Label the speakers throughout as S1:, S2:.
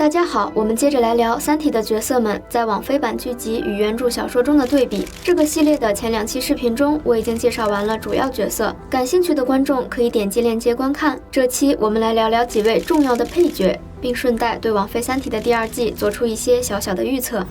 S1: 大家好，我们接着来聊《三体》的角色们在网飞版剧集与原著小说中的对比。这个系列的前2期视频中，我已经介绍完了主要角色，感兴趣的观众可以点击链接观看。这期我们来聊聊几位重要的配角，并顺带对网飞《三体》的第2季做出一些小小的预测。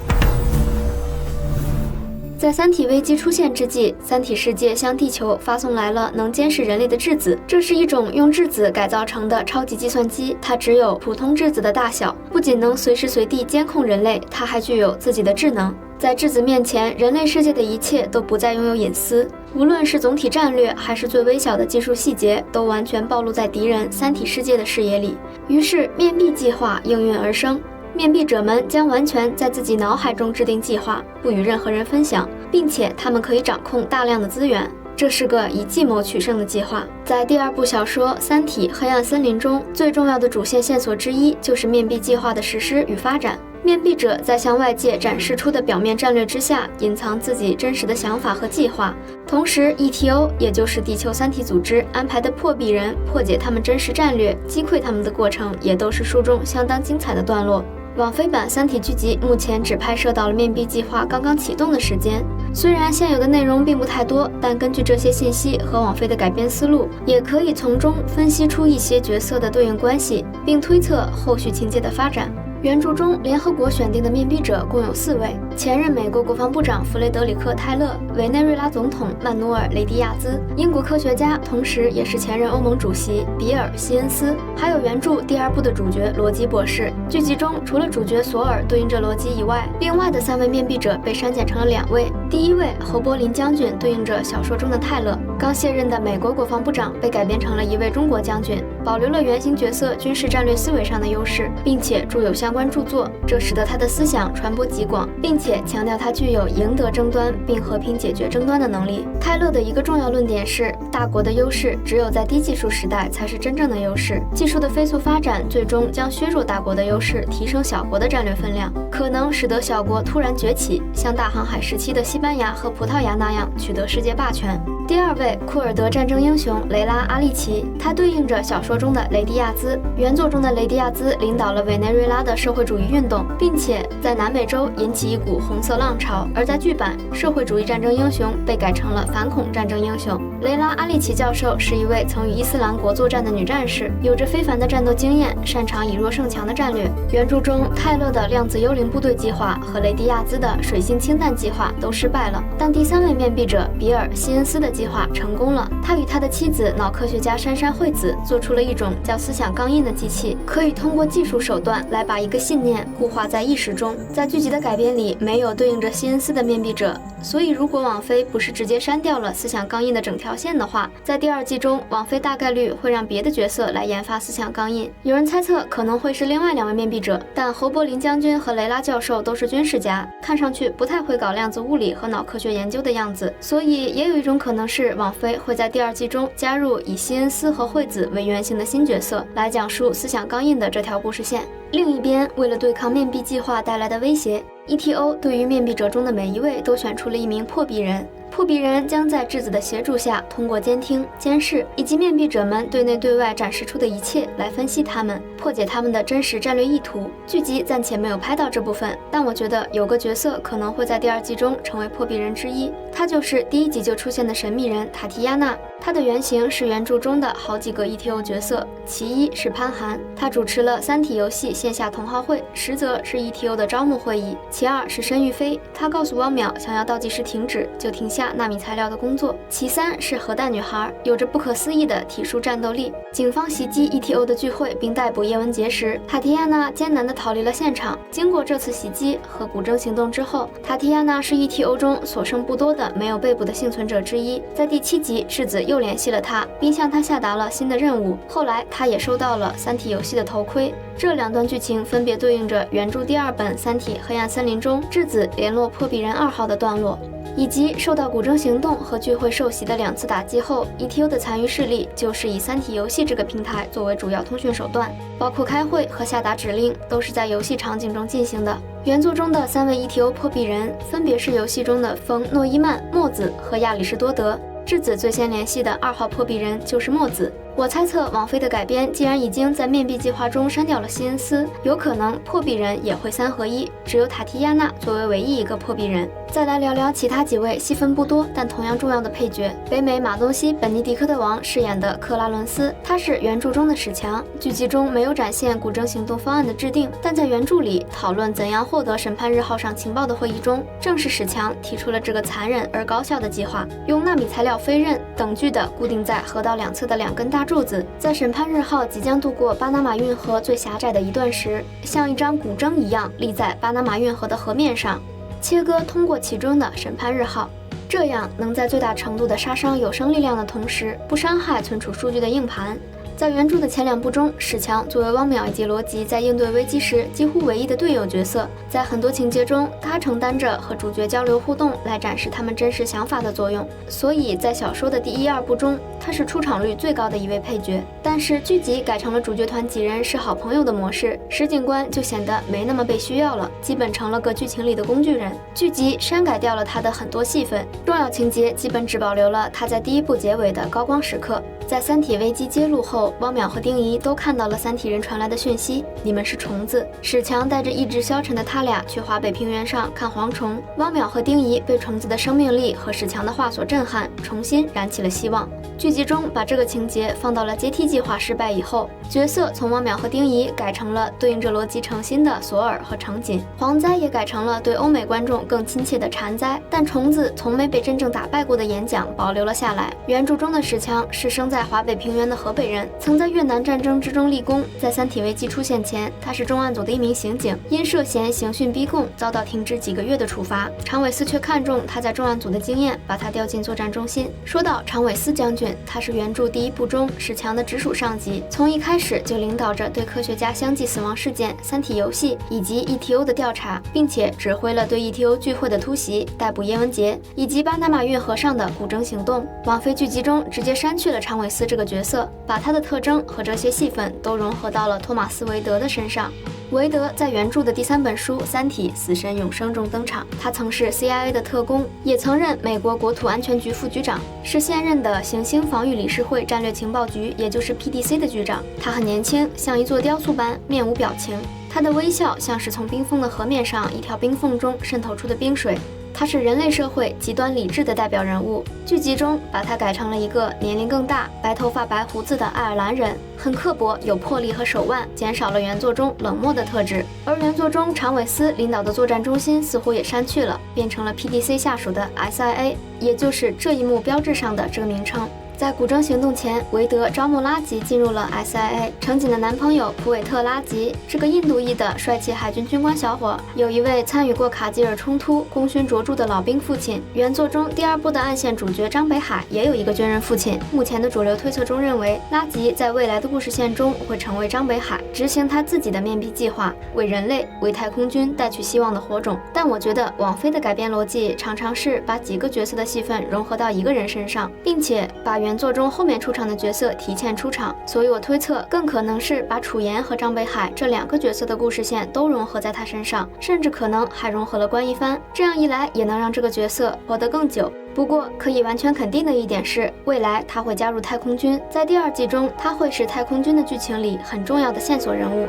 S1: 在三体危机出现之际，三体世界向地球发送来了能监视人类的质子，这是一种用质子改造成的超级计算机，它只有普通质子的大小，不仅能随时随地监控人类，它还具有自己的智能。在质子面前，人类世界的一切都不再拥有隐私，无论是总体战略还是最微小的技术细节，都完全暴露在敌人三体世界的视野里。于是面壁计划应运而生。面壁者们将完全在自己脑海中制定计划，不与任何人分享，并且他们可以掌控大量的资源。这是个以计谋取胜的计划。在第2部小说《三体：黑暗森林》中，最重要的主线线索之一就是面壁计划的实施与发展。面壁者在向外界展示出的表面战略之下，隐藏自己真实的想法和计划。同时 ETO 也就是地球三体组织安排的破壁人破解他们真实战略，击溃他们的过程，也都是书中相当精彩的段落。网飞版《三体》剧集目前只拍摄到了面壁计划刚刚启动的时间，虽然现有的内容并不太多，但根据这些信息和网飞的改编思路，也可以从中分析出一些角色的对应关系，并推测后续情节的发展。原著中，联合国选定的面壁者共有4位：前任美国国防部长弗雷德里克·泰勒、委内瑞拉总统曼努尔·雷迪亚兹、英国科学家，同时也是前任欧盟主席比尔·希恩斯，还有原著第2部的主角罗基博士。剧集中，除了主角索尔对应着罗基以外，另外的3位面壁者被删减成了2位。第1位侯伯林将军对应着小说中的泰勒，刚卸任的美国国防部长被改编成了一位中国将军，保留了原型角色军事战略思维上的优势，并且著有相关著作，这使得他的思想传播极广，并且强调他具有赢得争端并和平解决争端的能力。泰勒的一个重要论点是，大国的优势只有在低技术时代才是真正的优势，技术的飞速发展最终将削弱大国的优势，提升小国的战略分量，可能使得小国突然崛起，像大航海时期的西班牙和葡萄牙那样取得世界霸权。第2位库尔德战争英雄雷拉·阿利奇，他对应着小说中的雷迪亚兹。原作中的雷迪亚兹领导了委内瑞拉的社会主义运动，并且在南美洲引起一股红色浪潮，而在剧版，社会主义战争英雄被改成了反恐战争英雄。雷拉·阿利奇教授是一位曾与伊斯兰国作战的女战士，有着非凡的战斗经验，擅长以弱胜强的战略。原著中，泰勒的量子幽灵部队计划和雷迪亚兹的水星氢弹计划都失败了，但第3位面壁者比尔·希恩斯的计划成功了。他与他的妻子脑科学家杉山惠子做出了一种叫思想钢印的机器，可以通过技术手段来把一个信念固化在意识中。在剧集的改编里，没有对应着希恩斯的面壁者，所以如果网飞不是直接删掉了思想钢印的整条线的话，在第2季中，网飞大概率会让别的角色来研发思想钢印。有人猜测可能会是另外2位面壁者，但侯伯林将军和雷拉教授都是军事家，看上去不太会搞量子物理和脑科学研究的样子，所以也有一种可能是网飞会在第2季中加入以希恩斯和惠子为原型的新角色，来讲述思想钢印的这条故事线。另一边，为了对抗面壁计划带来的威胁， ETO 对于面壁者中的每一位都选出了一名破壁人。破壁人将在质子的协助下，通过监听、监视以及面壁者们对内对外展示出的一切来分析他们，破解他们的真实战略意图。剧集暂且没有拍到这部分，但我觉得有个角色可能会在第2季中成为破壁人之一，他就是第1集就出现的神秘人塔提亚娜。他的原型是原著中的好几个 ETO 角色，其一是潘寒，他主持了三体游戏线下同好会，实则是 ETO 的招募会议；其2是申玉飞，他告诉汪淼想要倒计时停止就停下纳米材料的工作；其3是核弹女孩，有着不可思议的体术战斗力。警方袭击 ETO 的聚会并逮捕叶文洁时，塔提亚娜艰难地逃离了现场。经过这次袭击和古筝行动之后，塔提亚娜是 ETO 中所剩不多的没有被捕的幸存者之一。在第7集，质子又联系了他，并向他下达了新的任务。后来他也收到了三体游戏的头盔。这2段剧情分别对应着原著第2本《三体：黑暗森林》中质子联络破壁人2号的段落，以及受到古筝行动和聚会受袭的2次打击后 ，ETO 的残余势力就是以三体游戏这个平台作为主要通讯手段，包括开会和下达指令都是在游戏场景中进行的。原作中的3位 ETO 破壁人分别是游戏中的冯诺依曼、墨子和亚里士多德。质子最先联系的2号破壁人就是墨子。我猜测网飞的改编既然已经在面壁计划中删掉了西恩斯，有可能破壁人也会3合1，只有塔提亚娜作为唯一一个破壁人。再来聊聊其他几位戏份不多但同样重要的配角。北美马东锡·本尼迪克特王饰演的克拉伦斯，他是原著中的史强。剧集中没有展现古筝行动方案的制定，但在原著里讨论怎样获得审判日号上情报的会议中，正是史强提出了这个残忍而高效的计划，用纳米材料飞刃等距的固定在河道两侧的2根大柱子，在审判日号即将渡过巴拿马运河最狭窄的一段时，像一张古筝一样立在巴拿马运河的河面上，切割通过其中的审判日号，这样能在最大程度的杀伤有生力量的同时，不伤害存储数据的硬盘。在原著的前2部中，史强作为汪淼以及罗辑在应对危机时几乎唯一的队友角色，在很多情节中，他承担着和主角交流互动来展示他们真实想法的作用，所以在小说的第1、2部中，他是出场率最高的一位配角。但是剧集改成了主角团几人是好朋友的模式，石警官就显得没那么被需要了，基本成了个剧情里的工具人。剧集删改掉了他的很多戏份，重要情节基本只保留了他在第1部结尾的高光时刻。在三体危机揭露后，汪淼和丁仪都看到了三体人传来的讯息：你们是虫子。史强带着意志消沉的他俩去华北平原上看蝗虫。汪淼和丁仪被虫子的生命力和史强的话所震撼，重新燃起了希望。剧集中把这个情节放到了阶梯计划失败以后，角色从汪淼和丁仪改成了对应着逻辑诚心的索尔和程锦，蝗灾也改成了对欧美观众更亲切的蝉灾，但虫子从没被真正打败过的演讲保留了下来。原著中的史强是生在华北平原的河北人，曾在越南战争之中立功。在三体危机出现前，他是重案组的一名刑警，因涉嫌刑讯逼供遭到停职几个月的处罚。常伟思却看中他在重案组的经验，把他调进作战中心。说到常伟思将军，他是原著第1部中史强的直属上级，从一开始就领导着对科学家相继死亡事件、三体游戏以及 ETO 的调查，并且指挥了对 ETO 聚会的突袭、逮捕叶文洁以及巴拿马运河上的古筝行动。网飞剧集中直接删去了常伟思这个角色，把他的特征和这些戏份都融合到了托马斯·韦德的身上。韦德在原著的第3本书《三体：死神永生》中登场，他曾是 CIA 的特工，也曾任美国国土安全局副局长，是现任的行星防御理事会战略情报局，也就是 PDC 的局长。他很年轻，像一座雕塑般面无表情，他的微笑像是从冰封的河面上一条冰缝中渗透出的冰水。他是人类社会极端理智的代表人物，剧集中把他改成了一个年龄更大、白头发白胡子的爱尔兰人，很刻薄、有魄力和手腕，减少了原作中冷漠的特质。而原作中常伟思领导的作战中心似乎也删去了，变成了 PDC 下属的 SIA， 也就是这一幕标志上的这个名称。在古筝行动前，韦德招募拉吉进入了 SIA。程锦的男朋友普韦特拉吉是个印度裔的帅气海军军官小伙，有一位参与过卡吉尔冲突、功勋卓著的老兵父亲。原作中第2部的暗线主角张北海也有一个军人父亲。目前的主流推测中认为，拉吉在未来的故事线中会成为张北海，执行他自己的面壁计划，为人类、为太空军带去希望的火种。但我觉得网飞的改编逻辑常常是把几个角色的戏份融合到一个人身上，并且把原作中后面出场的角色提前出场，所以我推测更可能是把楚岩和张北海这2个角色的故事线都融合在他身上，甚至可能还融合了关一帆，这样一来也能让这个角色活得更久。不过可以完全肯定的一点是，未来他会加入太空军，在第2季中他会是太空军的剧情里很重要的线索人物。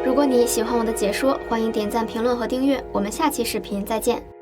S1: 如果你喜欢我的解说，欢迎点赞、评论和订阅，我们下期视频再见。